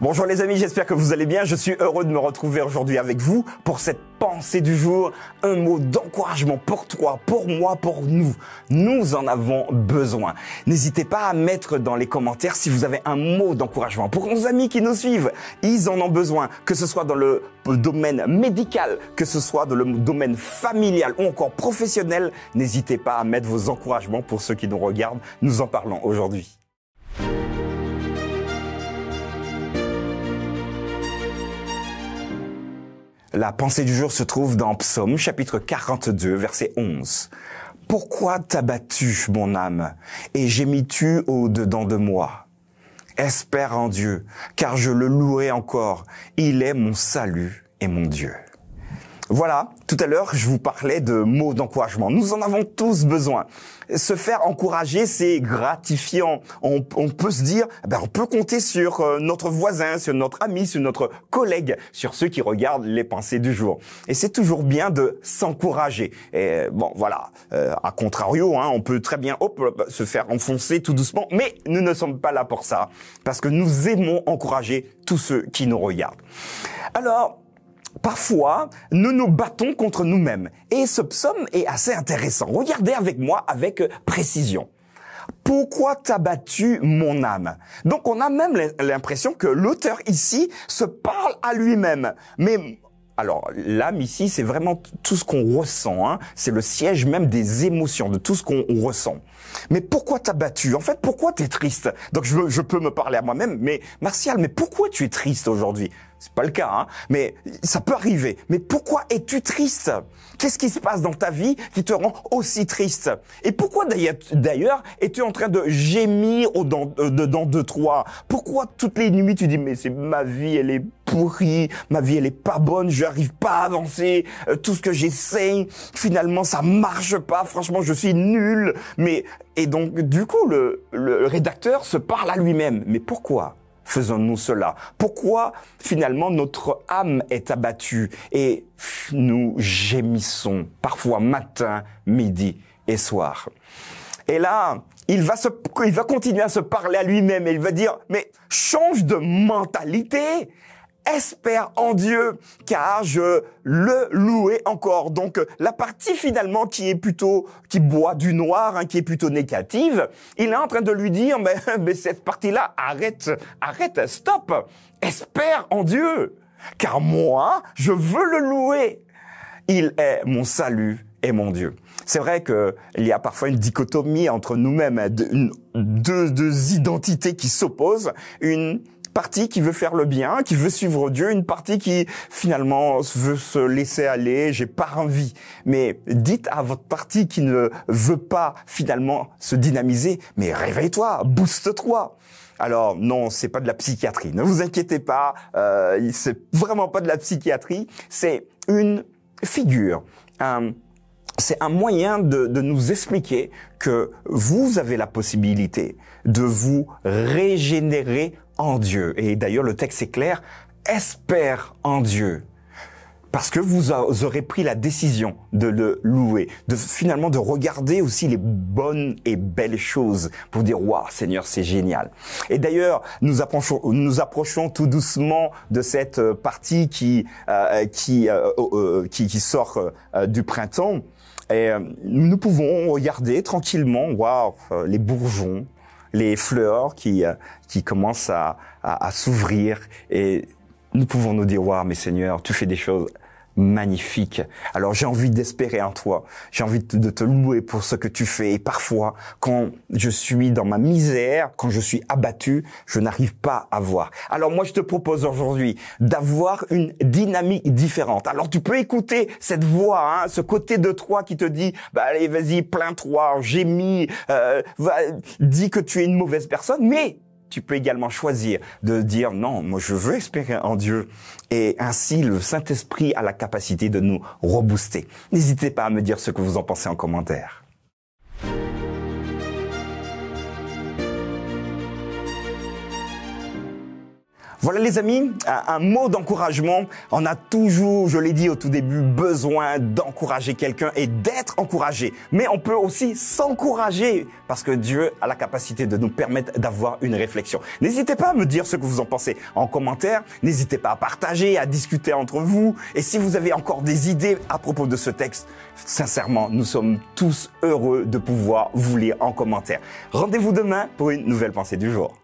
Bonjour les amis, j'espère que vous allez bien. Je suis heureux de me retrouver aujourd'hui avec vous pour cette pensée du jour. Un mot d'encouragement pour toi, pour moi, pour nous. Nous en avons besoin. N'hésitez pas à mettre dans les commentaires si vous avez un mot d'encouragement. Pour nos amis qui nous suivent, ils en ont besoin. Que ce soit dans le domaine médical, que ce soit dans le domaine familial ou encore professionnel, n'hésitez pas à mettre vos encouragements pour ceux qui nous regardent. Nous en parlons aujourd'hui. La pensée du jour se trouve dans Psaume chapitre 42, verset 11. « Pourquoi t'as battu, mon âme, et gémis-tu au-dedans de moi? Espère en Dieu, car je le louerai encore. Il est mon salut et mon Dieu. » Voilà, tout à l'heure, je vous parlais de mots d'encouragement. Nous en avons tous besoin. Se faire encourager, c'est gratifiant. On peut se dire, on peut compter sur notre voisin, sur notre ami, sur notre collègue, sur ceux qui regardent les pensées du jour. Et c'est toujours bien de s'encourager. Et bon, voilà. À contrario, on peut très bien se faire enfoncer tout doucement, mais nous ne sommes pas là pour ça, parce que nous aimons encourager tous ceux qui nous regardent. Alors, parfois, nous nous battons contre nous-mêmes. Et ce psaume est assez intéressant. Regardez avec moi avec précision. Pourquoi t'as battu mon âme? Donc, on a même l'impression que l'auteur ici se parle à lui-même. Mais alors, l'âme ici, c'est vraiment tout ce qu'on ressent. C'est le siège même des émotions, de tout ce qu'on ressent. Mais pourquoi t'as battu? En fait, pourquoi t'es triste? Donc, je peux me parler à moi-même. Mais Martial, mais pourquoi tu es triste aujourd'hui? C'est pas le cas, mais ça peut arriver. Mais pourquoi es-tu triste? Qu'est-ce qui se passe dans ta vie qui te rend aussi triste? Et pourquoi d'ailleurs es-tu en train de gémir dedans de toi? Pourquoi toutes les nuits tu dis mais c'est ma vie, elle est pourrie, ma vie elle est pas bonne, je n'arrive pas à avancer, tout ce que j'essaye, finalement ça marche pas, franchement je suis nul. Et donc du coup le rédacteur se parle à lui-même. Mais pourquoi faisons-nous cela? Pourquoi finalement notre âme est abattue et nous gémissons parfois matin, midi et soir? Et là, il va continuer à se parler à lui-même et il va dire, mais change de mentalité. Espère en Dieu, car je le louerai encore. Donc, la partie finalement qui boit du noir, qui est plutôt négative, il est en train de lui dire, mais cette partie-là, arrête, stop. Espère en Dieu, car moi, je veux le louer. Il est mon salut et mon Dieu. C'est vrai qu'il y a parfois une dichotomie entre nous-mêmes, deux identités qui s'opposent, une partie qui veut faire le bien, qui veut suivre Dieu, une partie qui finalement veut se laisser aller, j'ai pas envie. Mais dites à votre partie qui ne veut pas finalement se dynamiser, mais réveille-toi, booste-toi. Alors non, c'est pas de la psychiatrie, ne vous inquiétez pas, c'est vraiment pas de la psychiatrie, c'est une figure, c'est un moyen de nous expliquer que vous avez la possibilité de vous régénérer en Dieu. Et d'ailleurs, le texte est clair, espère en Dieu. Parce que vous aurez pris la décision de le louer, finalement de regarder aussi les bonnes et belles choses pour dire waouh Seigneur c'est génial. Et d'ailleurs nous approchons tout doucement de cette partie qui sort du printemps et nous pouvons regarder tranquillement waouh les bourgeons, les fleurs qui commencent à s'ouvrir et nous pouvons nous dire waouh mais Seigneur tu fais des choses magnifiques. Alors j'ai envie d'espérer en toi, j'ai envie de te louer pour ce que tu fais. Et parfois quand je suis dans ma misère, quand je suis abattu, je n'arrive pas à voir. Alors moi je te propose aujourd'hui d'avoir une dynamique différente. Alors tu peux écouter cette voix, ce côté de toi qui te dit allez vas-y plains-toi, gémis, dis que tu es une mauvaise personne, mais tu peux également choisir de dire non, moi je veux espérer en Dieu. Et ainsi, le Saint-Esprit a la capacité de nous rebooster. N'hésitez pas à me dire ce que vous en pensez en commentaire. Voilà les amis, un mot d'encouragement. On a toujours, je l'ai dit au tout début, besoin d'encourager quelqu'un et d'être encouragé. Mais on peut aussi s'encourager parce que Dieu a la capacité de nous permettre d'avoir une réflexion. N'hésitez pas à me dire ce que vous en pensez en commentaire. N'hésitez pas à partager, à discuter entre vous. Et si vous avez encore des idées à propos de ce texte, sincèrement, nous sommes tous heureux de pouvoir vous lire en commentaire. Rendez-vous demain pour une nouvelle pensée du jour.